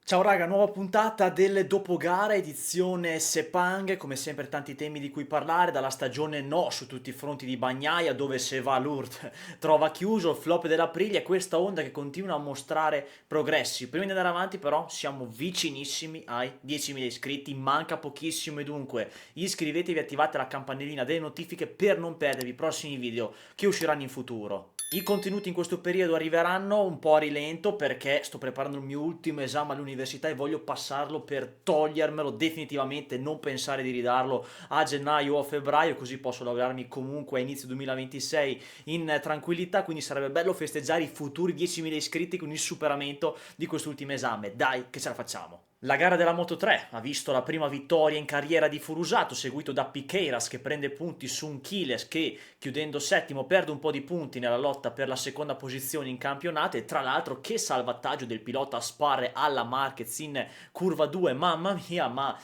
Ciao raga, nuova puntata del dopogara, edizione Sepang, come sempre tanti temi di cui parlare, dalla stagione no su tutti i fronti di Bagnaia, dove se va Lourdes trova chiuso il flop dell'Aprilia e questa onda che continua a mostrare progressi. Prima di andare avanti però siamo vicinissimi ai 10.000 iscritti, manca pochissimo e dunque iscrivetevi e attivate la campanellina delle notifiche per non perdervi i prossimi video che usciranno in futuro. I contenuti in questo periodo arriveranno un po' a rilento perché sto preparando il mio ultimo esame all'università e voglio passarlo per togliermelo definitivamente, non pensare di ridarlo a gennaio o a febbraio, così posso lavorarmi comunque a inizio 2026 in tranquillità, quindi sarebbe bello festeggiare i futuri 10.000 iscritti con il superamento di quest'ultimo esame. Dai, che ce la facciamo! La gara della Moto3 ha visto la prima vittoria in carriera di Furusato, seguito da Piqueiras che prende punti su un Chiles che, chiudendo settimo, perde un po' di punti nella lotta per la seconda posizione in campionato e tra l'altro che salvataggio del pilota a sparre alla Marquez in curva 2, mamma mia, ma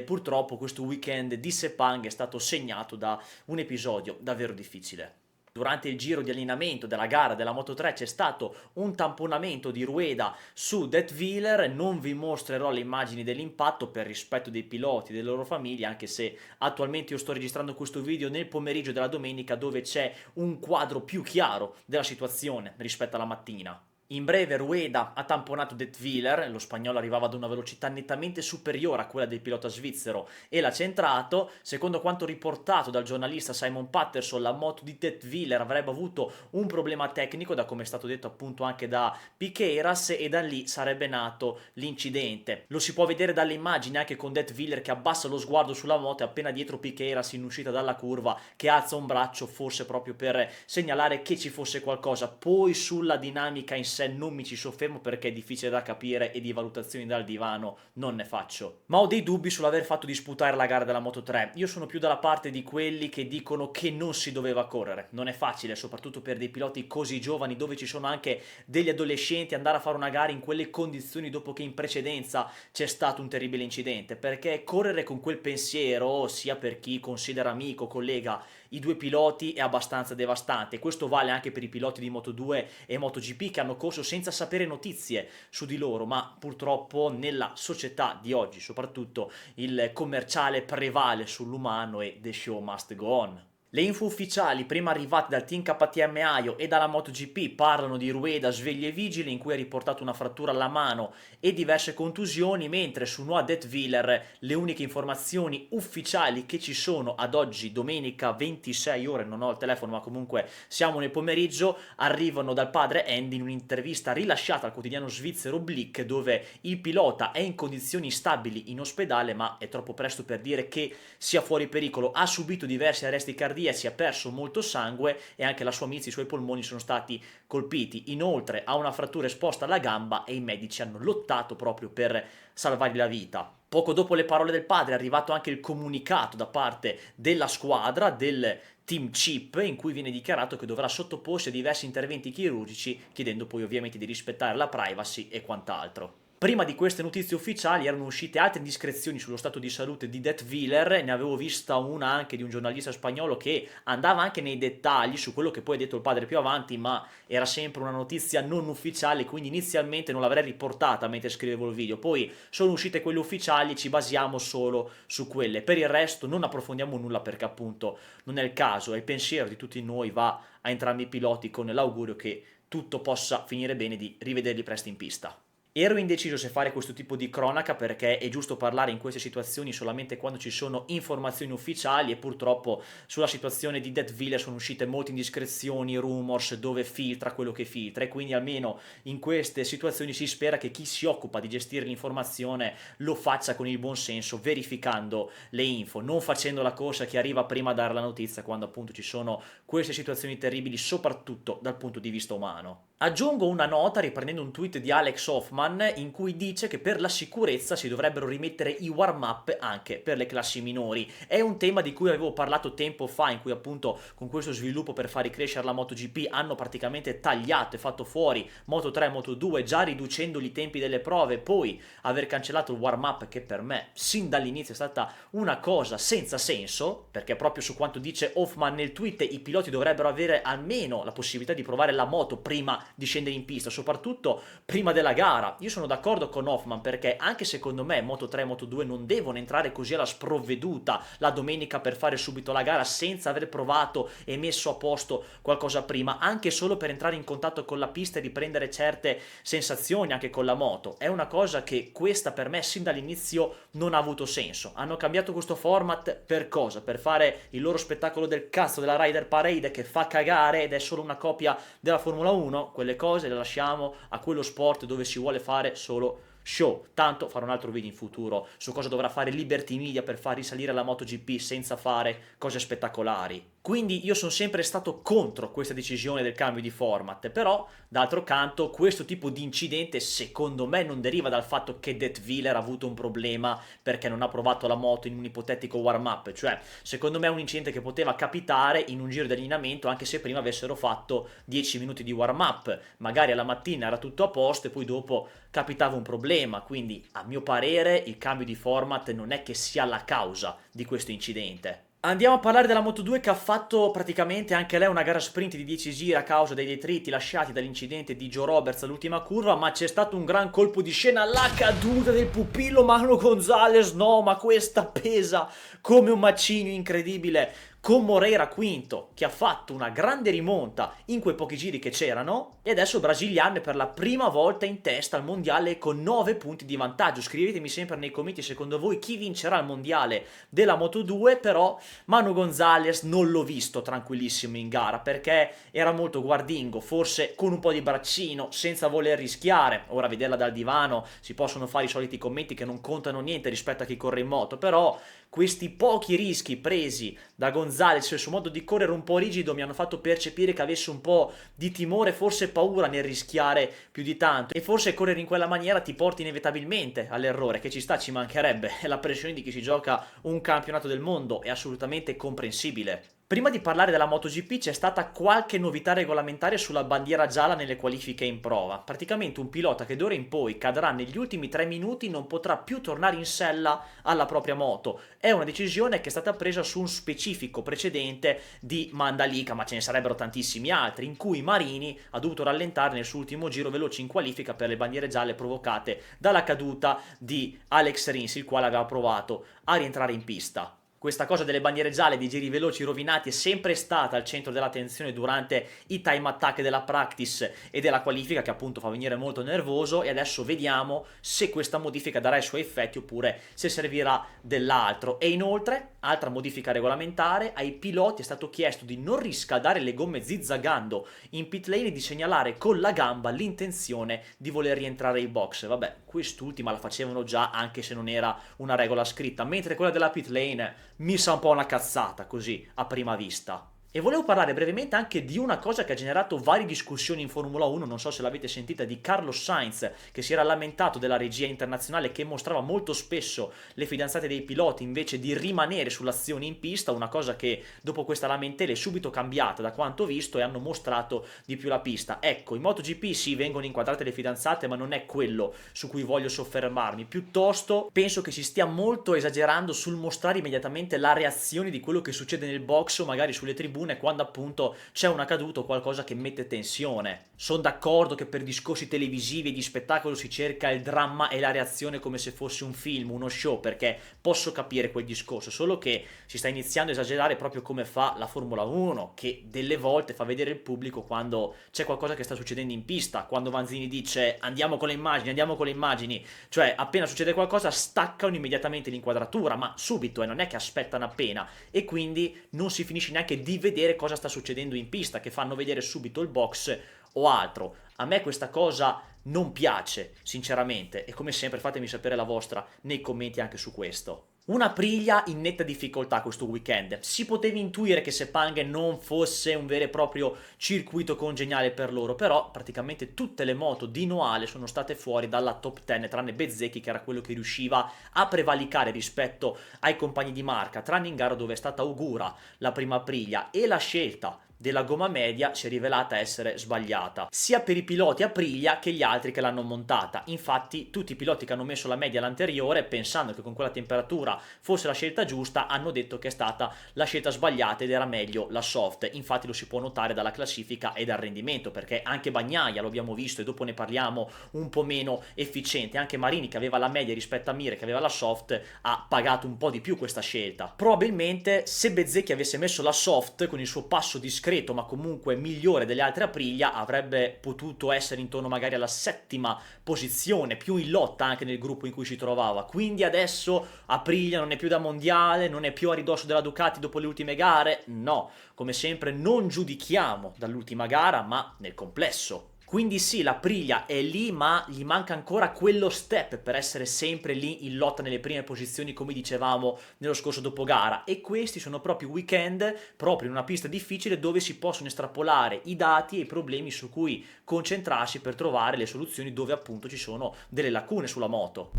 purtroppo questo weekend di Sepang è stato segnato da un episodio davvero difficile. Durante il giro di allenamento della gara della Moto3 c'è stato un tamponamento di Rueda su Detwiler, non vi mostrerò le immagini dell'impatto per rispetto dei piloti e delle loro famiglie, anche se attualmente io sto registrando questo video nel pomeriggio della domenica dove c'è un quadro più chiaro della situazione rispetto alla mattina. In breve, Rueda ha tamponato Detwiler, lo spagnolo arrivava ad una velocità nettamente superiore a quella del pilota svizzero e l'ha centrato. Secondo quanto riportato dal giornalista Simon Patterson, la moto di Detwiler avrebbe avuto un problema tecnico, da come è stato detto appunto anche da Piqueiras, e da lì sarebbe nato l'incidente. Lo si può vedere dalle immagini anche con Detwiler che abbassa lo sguardo sulla moto e appena dietro Piqueiras in uscita dalla curva che alza un braccio forse proprio per segnalare che ci fosse qualcosa. Poi sulla dinamica in sé non mi ci soffermo perché è difficile da capire e di valutazioni dal divano non ne faccio. Ma ho dei dubbi sull'aver fatto disputare la gara della Moto3. Io sono più dalla parte di quelli che dicono che non si doveva correre. Non è facile, soprattutto per dei piloti così giovani dove ci sono anche degli adolescenti, andare a fare una gara in quelle condizioni dopo che in precedenza c'è stato un terribile incidente, perché correre con quel pensiero, sia per chi considera amico, collega i due piloti, è abbastanza devastante. Questo vale anche per i piloti di Moto2 e MotoGP che hanno corso senza sapere notizie su di loro, ma purtroppo nella società di oggi soprattutto il commerciale prevale sull'umano e the show must go on. Le info ufficiali prima arrivate dal team KTM Aio e dalla MotoGP parlano di Rueda svegli e vigili in cui ha riportato una frattura alla mano e diverse contusioni, mentre su Noah Detwiler le uniche informazioni ufficiali che ci sono ad oggi, domenica 26 ore, non ho il telefono ma comunque siamo nel pomeriggio, arrivano dal padre Andy in un'intervista rilasciata al quotidiano svizzero Blick dove il pilota è in condizioni stabili in ospedale ma è troppo presto per dire che sia fuori pericolo, ha subito diversi arresti cardiaci, ha perso molto sangue e anche la sua milza, i suoi polmoni sono stati colpiti. Inoltre ha una frattura esposta alla gamba e i medici hanno lottato proprio per salvargli la vita. Poco dopo le parole del padre è arrivato anche il comunicato da parte della squadra, del team Chip, in cui viene dichiarato che dovrà sottoporsi a diversi interventi chirurgici, chiedendo poi ovviamente di rispettare la privacy e quant'altro. Prima di queste notizie ufficiali erano uscite altre indiscrezioni sullo stato di salute di Detwiler, ne avevo vista una anche di un giornalista spagnolo che andava anche nei dettagli su quello che poi ha detto il padre più avanti, ma era sempre una notizia non ufficiale, quindi inizialmente non l'avrei riportata mentre scrivevo il video, poi sono uscite quelle ufficiali, ci basiamo solo su quelle, per il resto non approfondiamo nulla perché appunto non è il caso e il pensiero di tutti noi va a entrambi i piloti con l'augurio che tutto possa finire bene, di rivederli presto in pista. Ero indeciso se fare questo tipo di cronaca perché è giusto parlare in queste situazioni solamente quando ci sono informazioni ufficiali e purtroppo sulla situazione di Detwiler sono uscite molte indiscrezioni, rumors, dove filtra quello che filtra e quindi almeno in queste situazioni si spera che chi si occupa di gestire l'informazione lo faccia con il buon senso, verificando le info, non facendo la corsa che arriva prima a dare la notizia quando appunto ci sono queste situazioni terribili, soprattutto dal punto di vista umano. Aggiungo una nota riprendendo un tweet di Alex Hoffman in cui dice che per la sicurezza si dovrebbero rimettere i warm-up anche per le classi minori. È un tema di cui avevo parlato tempo fa, in cui appunto con questo sviluppo per far ricrescere la MotoGP hanno praticamente tagliato e fatto fuori Moto3 e Moto2, già riducendoli i tempi delle prove, poi aver cancellato il warm-up che per me sin dall'inizio è stata una cosa senza senso, perché proprio su quanto dice Hoffman nel tweet i piloti dovrebbero avere almeno la possibilità di provare la moto prima di scendere in pista, soprattutto prima della gara. Io sono d'accordo con Hoffman perché anche secondo me Moto3 e Moto2 non devono entrare così alla sprovveduta la domenica per fare subito la gara senza aver provato e messo a posto qualcosa prima, anche solo per entrare in contatto con la pista e riprendere certe sensazioni anche con la moto. È una cosa che questa per me sin dall'inizio non ha avuto senso. Hanno cambiato questo format per cosa? Per fare il loro spettacolo del cazzo della Rider Parade che fa cagare ed è solo una copia della Formula 1? Quelle cose le lasciamo a quello sport dove si vuole fare solo show. Tanto farò un altro video in futuro su cosa dovrà fare Liberty Media per far risalire la MotoGP senza fare cose spettacolari. Quindi io sono sempre stato contro questa decisione del cambio di format, però d'altro canto questo tipo di incidente secondo me non deriva dal fatto che Detwiller ha avuto un problema perché non ha provato la moto in un ipotetico warm-up, cioè secondo me è un incidente che poteva capitare in un giro di allenamento anche se prima avessero fatto 10 minuti di warm-up, magari alla mattina era tutto a posto e poi dopo capitava un problema, quindi a mio parere il cambio di format non è che sia la causa di questo incidente. Andiamo a parlare della Moto2 che ha fatto praticamente anche lei una gara sprint di 10 giri a causa dei detriti lasciati dall'incidente di Joe Roberts all'ultima curva, ma c'è stato un gran colpo di scena, la caduta del pupillo Manu Gonzalez, no, ma questa pesa come un macigno incredibile, con Moreira quinto che ha fatto una grande rimonta in quei pochi giri che c'erano e adesso brasiliano è per la prima volta in testa al mondiale con 9 punti di vantaggio. Scrivetemi sempre nei commenti secondo voi chi vincerà il mondiale della Moto2, però Manu Gonzalez non l'ho visto tranquillissimo in gara perché era molto guardingo, forse con un po' di braccino, senza voler rischiare. Ora a vederla dal divano si possono fare i soliti commenti che non contano niente rispetto a chi corre in moto, però questi pochi rischi presi da Gonzalez e il suo modo di correre un po' rigido mi hanno fatto percepire che avesse un po' di timore, forse paura nel rischiare più di tanto, e forse correre in quella maniera ti porta inevitabilmente all'errore, che ci sta, ci mancherebbe, è la pressione di chi si gioca un campionato del mondo, è assolutamente comprensibile. Prima di parlare della MotoGP c'è stata qualche novità regolamentare sulla bandiera gialla nelle qualifiche in prova. Praticamente un pilota che d'ora in poi cadrà negli ultimi 3 minuti non potrà più tornare in sella alla propria moto. È una decisione che è stata presa su un specifico precedente di Mandalika, ma ce ne sarebbero tantissimi altri, in cui Marini ha dovuto rallentare nel suo ultimo giro veloce in qualifica per le bandiere gialle provocate dalla caduta di Alex Rins, il quale aveva provato a rientrare in pista. Questa cosa delle bandiere gialle, di giri veloci rovinati, è sempre stata al centro dell'attenzione durante i time attack della practice e della qualifica, che appunto fa venire molto nervoso, e adesso vediamo se questa modifica darà i suoi effetti oppure se servirà dell'altro. E inoltre, altra modifica regolamentare, ai piloti è stato chiesto di non riscaldare le gomme zizzagando in pit lane e di segnalare con la gamba l'intenzione di voler rientrare ai box. Vabbè, quest'ultima la facevano già anche se non era una regola scritta, mentre quella della pit lane mi sa un po' una cazzata così a prima vista. E volevo parlare brevemente anche di una cosa che ha generato varie discussioni in Formula 1, non so se l'avete sentita, di Carlos Sainz, che si era lamentato della regia internazionale che mostrava molto spesso le fidanzate dei piloti invece di rimanere sull'azione in pista, una cosa che dopo questa lamentela è subito cambiata da quanto visto e hanno mostrato di più la pista. Ecco, in MotoGP sì, vengono inquadrate le fidanzate, ma non è quello su cui voglio soffermarmi, piuttosto penso che si stia molto esagerando sul mostrare immediatamente la reazione di quello che succede nel box o magari sulle tribune quando appunto c'è una caduta o qualcosa che mette tensione. Sono d'accordo che per discorsi televisivi e di spettacolo si cerca il dramma e la reazione come se fosse un film, uno show, perché posso capire quel discorso, solo che si sta iniziando a esagerare proprio come fa la Formula 1, che delle volte fa vedere il pubblico quando c'è qualcosa che sta succedendo in pista, quando Vanzini dice andiamo con le immagini, cioè appena succede qualcosa staccano immediatamente l'inquadratura, ma subito, e non è che aspettano appena, e quindi non si finisce neanche di vedere cosa sta succedendo in pista, che fanno vedere subito il box o altro. A me questa cosa non piace, sinceramente, e come sempre fatemi sapere la vostra nei commenti anche su questo. Una Aprilia in netta difficoltà questo weekend. Si poteva intuire che Sepang non fosse un vero e proprio circuito congeniale per loro, però praticamente tutte le moto di Noale sono state fuori dalla top 10, tranne Bezzecchi che era quello che riusciva a prevalicare rispetto ai compagni di marca, tranne in gara dove è stata Ogura la prima Aprilia, e la scelta della gomma media si è rivelata essere sbagliata, sia per i piloti Aprilia che gli altri che l'hanno montata. Infatti tutti i piloti che hanno messo la media all'anteriore, pensando che con quella temperatura addirittura fosse la scelta giusta, hanno detto che è stata la scelta sbagliata ed era meglio la soft. Infatti lo si può notare dalla classifica e dal rendimento, perché anche Bagnaia, lo abbiamo visto e dopo ne parliamo, un po' meno efficiente, anche Marini che aveva la media rispetto a Mir che aveva la soft ha pagato un po' di più questa scelta. Probabilmente se Bezzecchi avesse messo la soft con il suo passo discreto ma comunque migliore delle altre Aprilia, avrebbe potuto essere intorno magari alla settima posizione, più in lotta anche nel gruppo in cui si trovava. Quindi adesso Aprilia non è più da mondiale, non è più a ridosso della Ducati dopo le ultime gare. No, come sempre non giudichiamo dall'ultima gara ma nel complesso. Quindi sì, l'Aprilia è lì, ma gli manca ancora quello step per essere sempre lì in lotta nelle prime posizioni, come dicevamo nello scorso dopogara. E questi sono proprio weekend, proprio in una pista difficile, dove si possono estrapolare i dati e i problemi su cui concentrarsi per trovare le soluzioni dove appunto ci sono delle lacune sulla moto.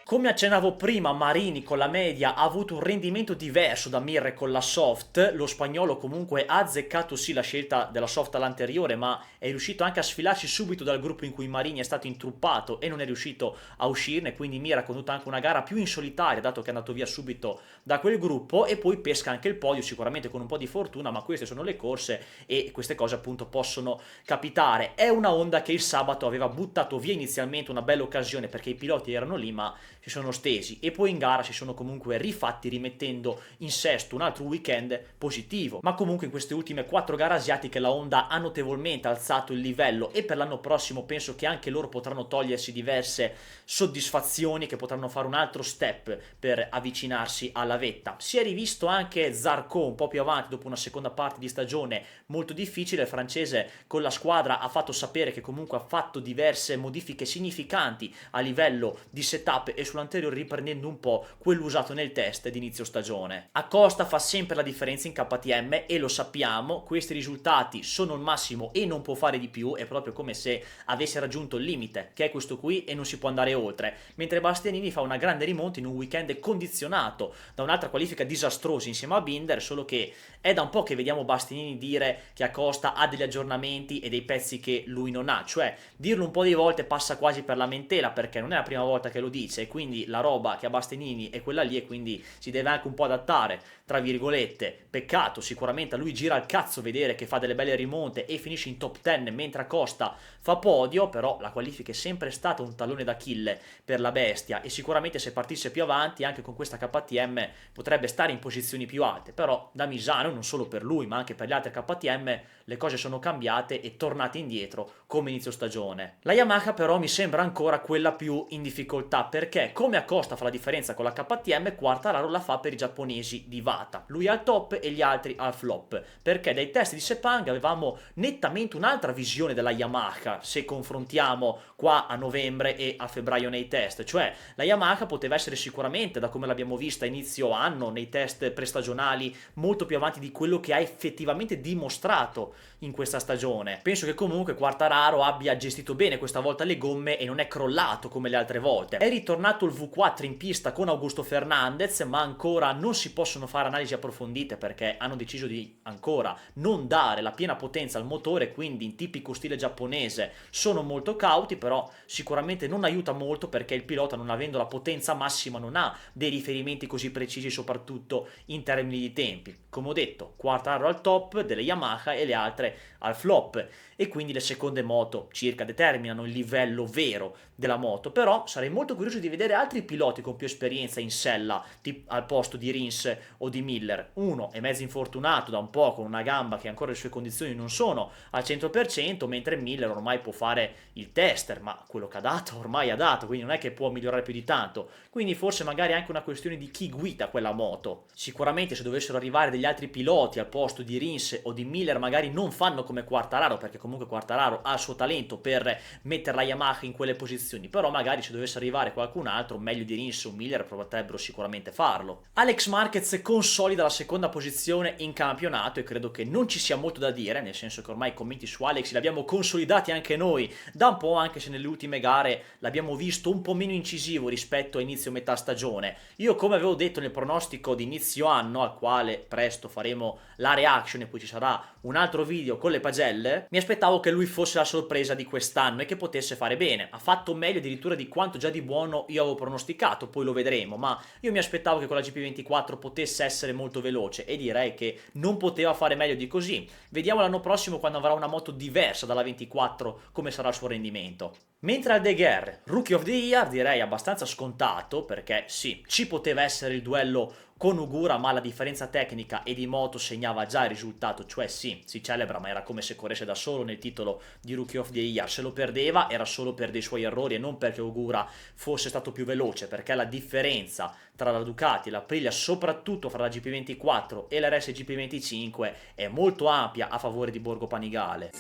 Come accennavo prima, Marini con la media ha avuto un rendimento diverso da Mir con la soft. Lo spagnolo comunque ha azzeccato sì la scelta della soft all'anteriore, ma è riuscito anche a sfilarsi subito dal gruppo in cui Marini è stato intruppato e non è riuscito a uscirne, quindi Mir ha condotto anche una gara più in solitaria, dato che è andato via subito da quel gruppo, e poi pesca anche il podio, sicuramente con un po' di fortuna, ma queste sono le corse e queste cose appunto possono capitare. È una Honda che il sabato aveva buttato via inizialmente una bella occasione perché i piloti erano lì, ma si sono stesi e poi in gara si sono comunque rifatti, rimettendo in sesto un altro weekend positivo. Ma comunque in queste ultime 4 gare asiatiche la Honda ha notevolmente alzato il livello e per l'anno prossimo penso che anche loro potranno togliersi diverse soddisfazioni, che potranno fare un altro step per avvicinarsi alla vetta. Si è rivisto anche Zarco un po' più avanti dopo una seconda parte di stagione molto difficile. Il francese con la squadra ha fatto sapere che comunque ha fatto diverse modifiche significanti a livello di setup e sull'anteriore, riprendendo un po' quello usato nel test di inizio stagione. Acosta fa sempre la differenza in KTM e lo sappiamo, questi risultati sono il massimo e non può fare di più, è proprio come se avesse raggiunto il limite, che è questo qui, e non si può andare oltre, mentre Bastianini fa una grande rimonta in un weekend condizionato da un'altra qualifica disastrosa insieme a Binder, solo che è da un po' che vediamo Bastianini dire che Acosta ha degli aggiornamenti e dei pezzi che lui non ha, cioè dirlo un po' di volte passa quasi per lamentela, perché non è la prima volta che lo dice, e quindi la roba che ha Bastianini è quella lì e quindi si deve anche un po' adattare, tra virgolette. Peccato, sicuramente a lui gira il cazzo vedere che fa delle belle rimonte e finisce in top 10 mentre Acosta fa podio, però la qualifica è sempre stata un tallone d'Achille per la bestia e sicuramente se partisse più avanti anche con questa KTM potrebbe stare in posizioni più alte. Però da Misano, non solo per lui ma anche per gli altri KTM, le cose sono cambiate e tornate indietro come inizio stagione. La Yamaha però mi sembra ancora quella più in difficoltà, perché come Acosta fa la differenza con la KTM, Quartararo la fa per i giapponesi di Vata. Lui al top e gli altri al flop, perché dai test di Sepang avevamo nettamente un'altra visione della Yamaha se confrontiamo qua a novembre e a febbraio nei test. Cioè la Yamaha poteva essere sicuramente, da come l'abbiamo vista inizio anno nei test prestagionali, molto più avanti di quello che ha effettivamente dimostrato in questa stagione. Penso che comunque Quartararo abbia gestito bene questa volta le gomme e non è crollato come le altre volte. È ritornato il V4 in pista con Augusto Fernandez, ma ancora non si possono fare analisi approfondite perché hanno deciso di ancora non dare la piena potenza al motore, quindi in tipico stile giapponese sono molto cauti, però sicuramente non aiuta molto perché il pilota, non avendo la potenza massima, non ha dei riferimenti così precisi soprattutto in termini di tempi. Come ho detto, Quartararo al top delle Yamaha e le altre al flop, e quindi le seconde moto circa determinano il livello vero della moto. Però sarei molto curioso di vedere altri piloti con più esperienza in sella al posto di Rins o di Miller. Uno è mezzo infortunato da un po', con una gamba che ancora le sue condizioni non sono al 100%, mentre Miller ormai può fare il tester, ma quello che ha dato ormai ha dato, quindi non è che può migliorare più di tanto. Quindi forse magari anche una questione di chi guida quella moto. Sicuramente se dovessero arrivare degli altri piloti al posto di Rins o di Miller magari non fanno come Quartararo, perché comunque Quartararo ha il suo talento per mettere la Yamaha in quelle posizioni, però magari se dovesse arrivare qualcun altro meglio di Rins o Miller potrebbero sicuramente farlo. Alex Marquez consolida la seconda posizione in campionato e credo che non ci sia molto da dire, nel senso che ormai i commenti su Alex li abbiamo consolidati anche noi da un po', anche se nelle ultime gare l'abbiamo visto un po' meno incisivo rispetto a inizio metà stagione. Io, come avevo detto nel pronostico di inizio anno, al quale presto faremo la reaction e poi ci sarà un altro video con le pagelle, mi aspettavo che lui fosse la sorpresa di quest'anno e che potesse fare bene. Ha fatto meglio addirittura di quanto già di buono io avevo pronosticato, poi lo vedremo, ma io mi aspettavo che con la GP24 potesse essere molto veloce e direi che non poteva fare meglio di così. Vediamo l'anno prossimo quando avrà una moto diversa dalla 24 come sarà il suo rendimento. Mentre al De Guerre, Rookie of the Year, direi abbastanza scontato, perché sì, ci poteva essere il duello con Ugura, ma la differenza tecnica e di moto segnava già il risultato, cioè sì, si celebra, ma era come se corresse da solo nel titolo di Rookie of the Year. Se lo perdeva era solo per dei suoi errori e non perché Ugura fosse stato più veloce, perché la differenza tra la Ducati e la Aprilia, soprattutto fra la GP24 e la RS GP25, è molto ampia a favore di Borgo Panigale.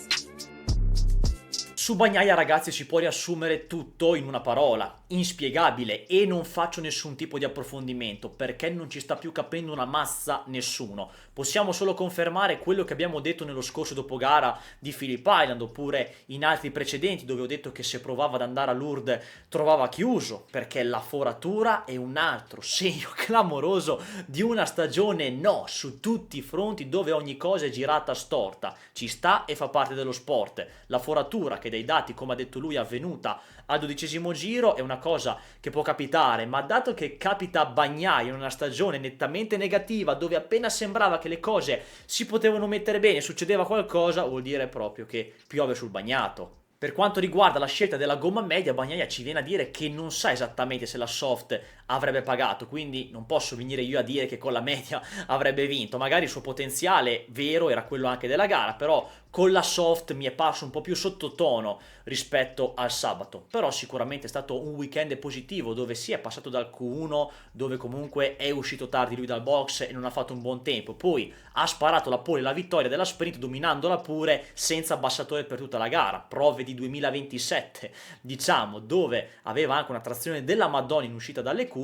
Su Bagnaia, ragazzi, si può riassumere tutto in una parola: inspiegabile, e non faccio nessun tipo di approfondimento perché non ci sta più capendo una mazza nessuno. Possiamo solo confermare quello che abbiamo detto nello scorso dopogara di Phillip Island, oppure in altri precedenti dove ho detto che se provava ad andare a Lourdes trovava chiuso, perché la foratura è un altro segno clamoroso di una stagione no su tutti i fronti, dove ogni cosa è girata storta. Ci sta e fa parte dello sport. La foratura, che dai dati, come ha detto lui, è avvenuta al 12° giro, è una cosa che può capitare, ma dato che capita a Bagnaia in una stagione nettamente negativa, dove appena sembrava che le cose si potevano mettere bene, succedeva qualcosa, vuol dire proprio che piove sul bagnato. Per quanto riguarda la scelta della gomma media, Bagnaia ci viene a dire che non sa esattamente se la soft avrebbe pagato, quindi non posso venire io a dire che con la media avrebbe vinto. Magari il suo potenziale vero era quello anche della gara, però con la soft mi è parso un po' più sottotono rispetto al sabato. Però sicuramente è stato un weekend positivo, dove si è passato dal Q1, dove comunque è uscito tardi lui dal box e non ha fatto un buon tempo, poi ha sparato la pole, la vittoria della sprint, dominandola pure senza abbassatore per tutta la gara. Prove di 2027, diciamo, dove aveva anche una trazione della Madonna in uscita dalle curve.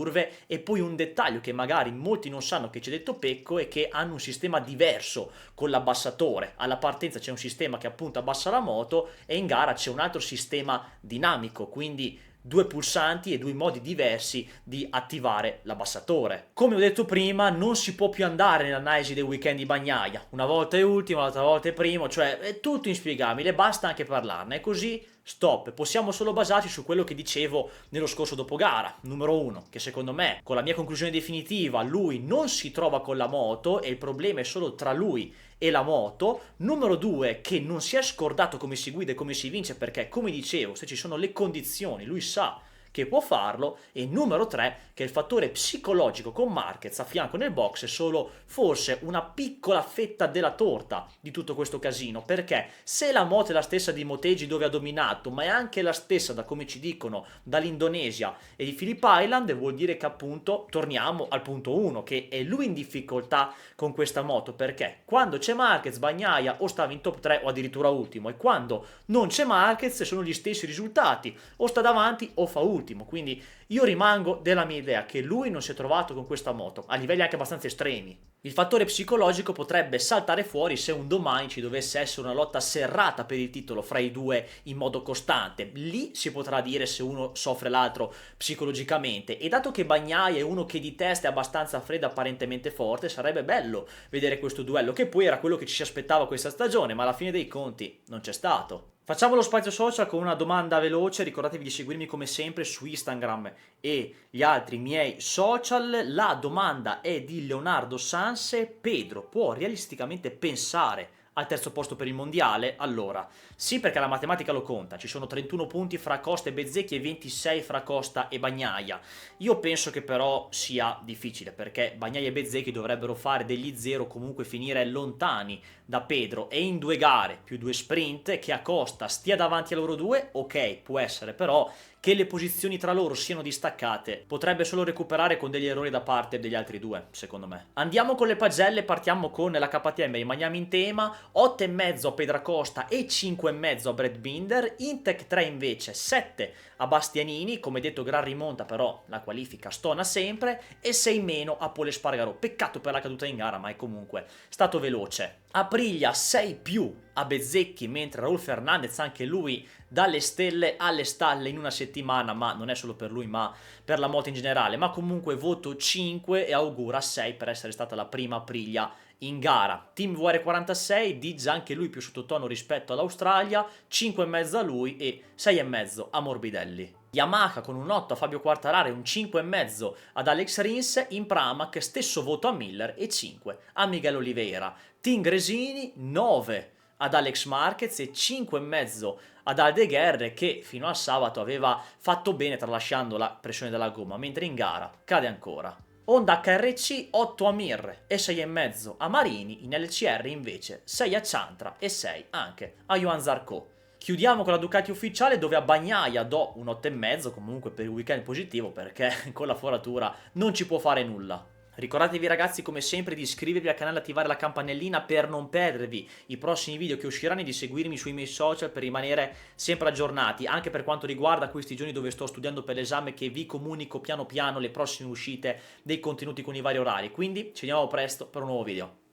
E poi un dettaglio che magari molti non sanno, che ci ha detto Pecco, è che hanno un sistema diverso con l'abbassatore. Alla partenza c'è un sistema che appunto abbassa la moto, e in gara c'è un altro sistema dinamico, quindi due pulsanti e due modi diversi di attivare l'abbassatore. Come ho detto prima, non si può più andare nell'analisi dei weekend di Bagnaia. Una volta è ultimo, l'altra volta è primo, cioè è tutto inspiegabile, basta anche parlarne. E così stop. Possiamo solo basarci su quello che dicevo nello scorso dopogara. Numero 1, che secondo me, con la mia conclusione definitiva, lui non si trova con la moto e il problema è solo tra lui e la moto. Numero 2, che non si è scordato come si guida e come si vince, perché come dicevo, se ci sono le condizioni lui sa che può farlo. E numero 3, che il fattore psicologico con Marquez a fianco nel box è solo forse una piccola fetta della torta di tutto questo casino, perché se la moto è la stessa di Motegi dove ha dominato, ma è anche la stessa, da come ci dicono, dall'Indonesia e di Phillip Island, vuol dire che appunto torniamo al punto 1, che è lui in difficoltà con questa moto, perché quando c'è Marquez, Bagnaia o stava in top 3 o addirittura ultimo, e quando non c'è Marquez sono gli stessi risultati, o sta davanti o fa ultimo. Quindi io rimango della mia idea che lui non si è trovato con questa moto a livelli anche abbastanza estremi. Il fattore psicologico potrebbe saltare fuori se un domani ci dovesse essere una lotta serrata per il titolo fra i due in modo costante. Lì si potrà dire se uno soffre l'altro psicologicamente, e dato che Bagnaia è uno che di testa è abbastanza freddo, apparentemente forte, sarebbe bello vedere questo duello, che poi era quello che ci si aspettava questa stagione, ma alla fine dei conti non c'è stato. Facciamo lo spazio social con una domanda veloce. Ricordatevi di seguirmi come sempre su Instagram e gli altri miei social. La domanda è di Leonardo Sanse: Pedro può realisticamente pensare al terzo posto per il mondiale? Allora, sì, perché la matematica lo conta, ci sono 31 punti fra Costa e Bezzecchi e 26 fra Costa e Bagnaia. Io penso che però sia difficile, perché Bagnaia e Bezzecchi dovrebbero fare degli zero, comunque finire lontani da Pedro, e in 2 gare più 2 sprint che a Costa stia davanti a loro due, ok, può essere, però che le posizioni tra loro siano distaccate potrebbe solo recuperare con degli errori da parte degli altri due, secondo me. Andiamo con le pagelle, partiamo con la KTM, rimaniamo in tema. 8,5 a Pedracosta e 5,5 a Brad Binder. In Tech 3 invece 7 a Bastianini, come detto gran rimonta, però la qualifica stona sempre, e 6 meno a Pole Spargaro. Peccato per la caduta in gara, ma è comunque stato veloce. Aprilia 6 più a Bezzecchi, mentre Raul Fernandez, anche lui dalle stelle alle stalle in una settimana, ma non è solo per lui ma per la moto in generale. Ma comunque voto 5 e augura 6 per essere stata la prima Aprilia in gara. Team VR46, Diz anche lui più sottotono rispetto all'Australia, 5,5 a lui e 6,5 a Morbidelli. Yamaha con un 8 a Fabio Quartararo e un 5,5 ad Alex Rins. In Pramac stesso voto a Miller e 5 a Miguel Oliveira. Team Gresini 9 ad Alex Marquez e 5,5 ad Aldeguer, che fino al sabato aveva fatto bene tralasciando la pressione della gomma, mentre in gara cade ancora. Honda HRC 8 a Mir e 6,5 a Marini. In LCR invece 6 a Chantra e 6 anche a Johan Zarco. Chiudiamo con la Ducati ufficiale, dove a Bagnaia do un 8,5 comunque per il weekend positivo, perché con la foratura non ci può fare nulla. Ricordatevi ragazzi come sempre di iscrivervi al canale e attivare la campanellina per non perdervi i prossimi video che usciranno e di seguirmi sui miei social per rimanere sempre aggiornati, anche per quanto riguarda questi giorni dove sto studiando per l'esame, che vi comunico piano piano le prossime uscite dei contenuti con i vari orari. Quindi ci vediamo presto per un nuovo video.